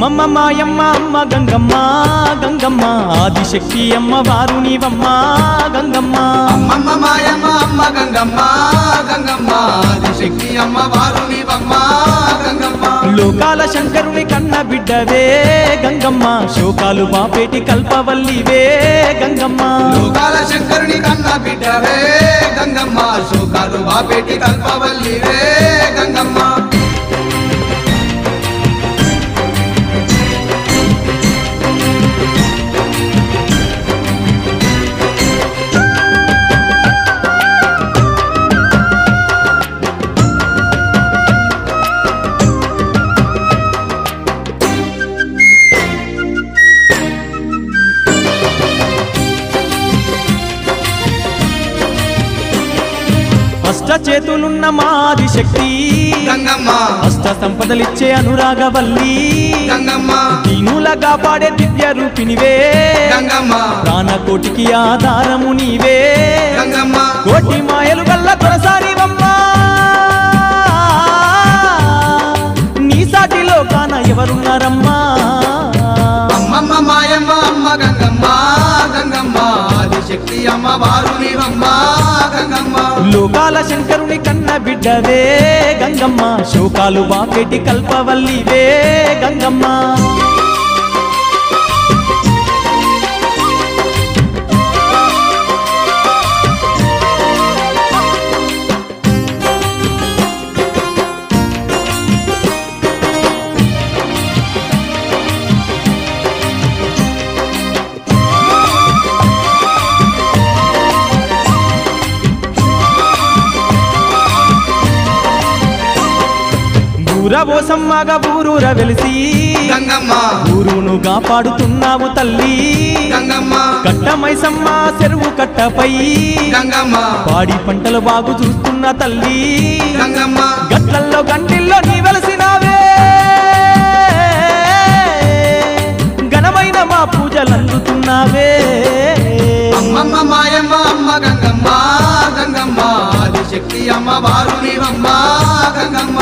అమ్మమ్మ మాయమ్మ అమ్మ గంగమ్మ గంగమ్మ ఆదిశక్తి అమ్మ వారు నీవమ్మ గంగమ్మ అమ్మమ్మ మాయమ్మ అమ్మ గంగమ్మ గంగమ్మ ఆదిశక్తి అమ్మ వారు నీవమ్మ గంగమ్మ లోకాల శంకరుని కన్న బిడ్డవే గంగమ్మ శోకాలు బాపేటి కల్పవల్లివే గంగమ్మ లోకాల శంకరుని కన్న బిడ్డవే గంగమ్మ శోకాలు బాపేటి కల్పవల్లివే గంగమ్మ అష్ట చేతులున్న మాది శక్తి గంగమ్మ అష్ట సంపదలిచ్చే అనురాగవల్లి గంగమ్మ దీనులగా పాడే దివ్య రూపినివే గంగమ్మ ప్రాణకోటికి ఆధారము నీవే గంగమ్మ కోటి మాయలు గల్ల దొరసానివమ్మ నీ సాటిలో కాన ఎవరున్నారమ్మా అమ్మమ్మ మాయమ్మ అమ్మ గంగమ్మ గంగమ్మ ఆదిశక్తి అమ్మ వారు నీవమ్మ గంగమ్మ లోకాల శంకరుని కన్న బిడ్డవే గంగమ్మ శోకాలు బాపేటి కల్పవల్లివే గంగమ్మ ఊరబోసమ్మగా ఊరూర వెలిసి గంగమ్మ ఊరును కాపాడుతున్నావు తల్లి గంగమ్మ కట్టమైసమ్మ చెరువు కట్టపై గంగమ్మ పాడి పంటలు బాగు చూస్తున్న తల్లి గంగమ్మ గట్లల్లో గంటిల్లో నీ వెలసినావే ఘనమైన మా పూజలు అందుతున్నావే అమ్మమ్మ మాయమ్మ అమ్మ గంగమ్మ గంగమ్మ ఆదిశక్తి అమ్మ వారు నీవమ్మ గంగమ్మ